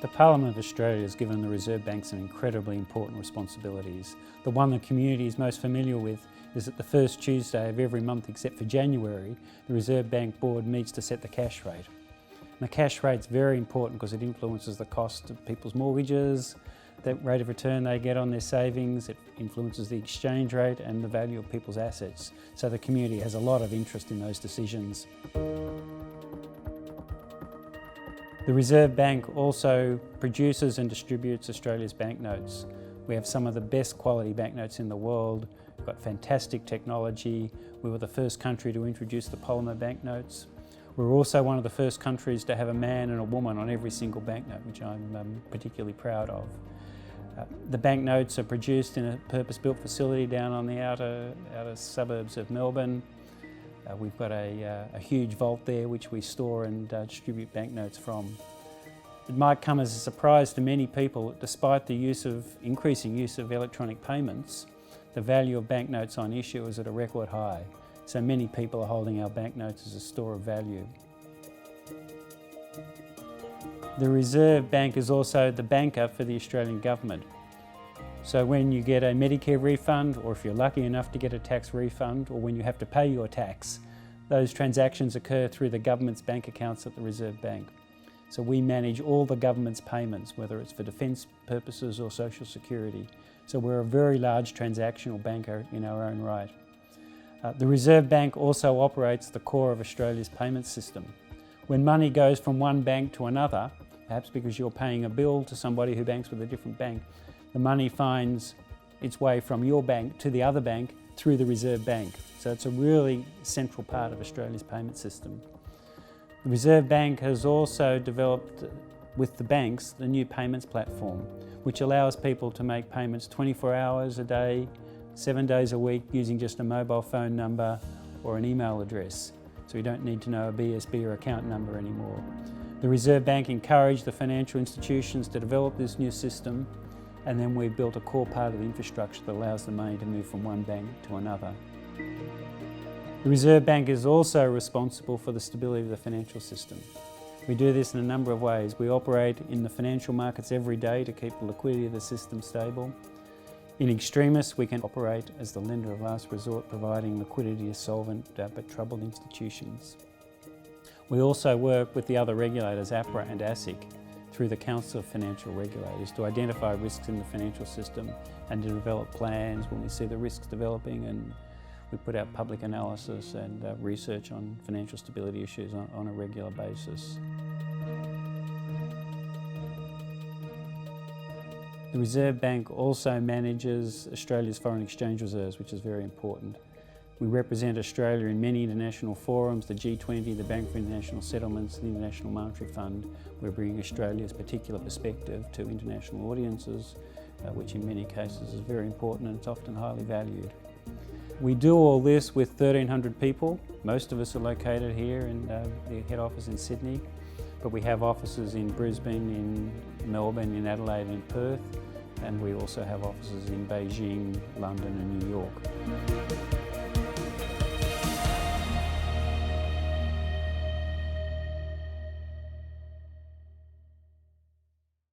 The Parliament of Australia has given the Reserve Bank some incredibly important responsibilities. The one the community is most familiar with is that the first Tuesday of every month except for January, the Reserve Bank Board meets to set the cash rate. And the cash rate's very important because it influences the cost of people's mortgages, the rate of return they get on their savings, it influences the exchange rate and the value of people's assets. So the community has a lot of interest in those decisions. The Reserve Bank also produces and distributes Australia's banknotes. We have some of the best quality banknotes in the world. We've got fantastic technology. We were the first country to introduce the polymer banknotes. We're also one of the first countries to have a man and a woman on every single banknote, which I'm particularly proud of. The banknotes are produced in a purpose-built facility down on the outer suburbs of Melbourne. We've got a huge vault there which we store and distribute banknotes from. It might come as a surprise to many people that despite the increasing use of electronic payments, the value of banknotes on issue is at a record high. So many people are holding our banknotes as a store of value. The Reserve Bank is also the banker for the Australian government. So when you get a Medicare refund, or if you're lucky enough to get a tax refund, or when you have to pay your tax, those transactions occur through the government's bank accounts at the Reserve Bank. So we manage all the government's payments, whether it's for defence purposes or social security. So we're a very large transactional banker in our own right. The Reserve Bank also operates the core of Australia's payment system. When money goes from one bank to another, perhaps because you're paying a bill to somebody who banks with a different bank, the money finds its way from your bank to the other bank through the Reserve Bank. So it's a really central part of Australia's payment system. The Reserve Bank has also developed with the banks the new payments platform, which allows people to make payments 24 hours a day, 7 days a week using just a mobile phone number or an email address. So you don't need to know a BSB or account number anymore. The Reserve Bank encouraged the financial institutions to develop this new system, and then we've built a core part of the infrastructure that allows the money to move from one bank to another. The Reserve Bank is also responsible for the stability of the financial system. We do this in a number of ways. We operate in the financial markets every day to keep the liquidity of the system stable. In extremis, we can operate as the lender of last resort, providing liquidity to solvent but troubled institutions. We also work with the other regulators, APRA and ASIC, through the Council of Financial Regulators to identify risks in the financial system and to develop plans when we see the risks developing, and we put out public analysis and research on financial stability issues on a regular basis. The Reserve Bank also manages Australia's foreign exchange reserves, which is very important. We represent Australia in many international forums, the G20, the Bank for International Settlements, the International Monetary Fund. We're bringing Australia's particular perspective to international audiences, which in many cases is very important and it's often highly valued. We do all this with 1,300 people. Most of us are located here in the head office in Sydney, but we have offices in Brisbane, in Melbourne, in Adelaide and in Perth, and we also have offices in Beijing, London and New York.